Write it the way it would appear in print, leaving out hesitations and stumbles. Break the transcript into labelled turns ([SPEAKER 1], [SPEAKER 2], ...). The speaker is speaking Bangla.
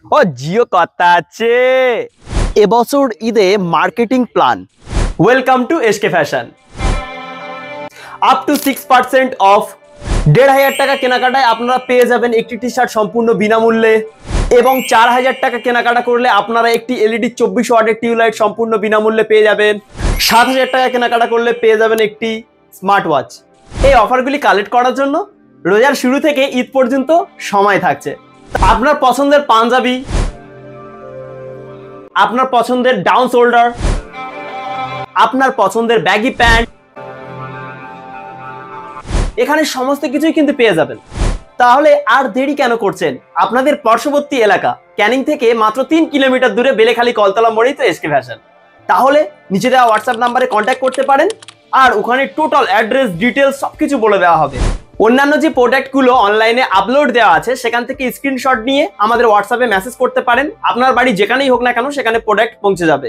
[SPEAKER 1] ও জিও কথা আছে এবছর ঈদে marketing plan. Welcome to SK fashion. Up to 6% of. 1500 টাকা কেনাকাটায় আপনারা পেয়ে যাবেন একটি টি শার্ট সম্পূর্ণ বিনামূল্যে, এবং 4000 টাকা কেনাকাটা করলে আপনারা একটি এলইডি 24 ওয়াটের টিউবলাইট সম্পূর্ণ বিনামূল্যে পেয়ে যাবেন। 7000 টাকা কেনাকাটা করলে পেয়ে যাবেন একটি স্মার্ট ওয়াচ। এই অফারগুলি কালেক্ট করার জন্য রোজার শুরু থেকে ঈদ পর্যন্ত সময় থাকছে। আপনার পছন্দের পাঞ্জাবি, আপনার পছন্দের ডাউন শোল্ডার, আপনার পছন্দের ব্যাগি প্যান্ট, এখানে সমস্ত কিছুই কিন্তু পেয়ে যাবেন। তাহলে আর দেরি কেন করছেন? আপনাদের পার্শ্ববর্তী এলাকা ক্যানিং থেকে মাত্র 3 কিলোমিটার দূরে বেলেখালী কলতলা মোড়েই তো এসকে ফ্যাশন। তাহলে নিচে দেওয়া হোয়াটসঅ্যাপ নাম্বারে কন্ট্যাক্ট করতে পারেন, আর ওখানে টোটাল অ্যাড্রেস ডিটেলস সবকিছু বলে দেওয়া হবে। অন্যান্য যে প্রোডাক্টগুলো অনলাইনে আপলোড দেওয়া আছে সেখান থেকে স্ক্রিনশট নিয়ে আমাদের হোয়াটসঅ্যাপে মেসেজ করতে পারেন। আপনার বাড়ি যেখানেই হোক না কেন সেখানে প্রোডাক্ট পৌঁছে যাবে।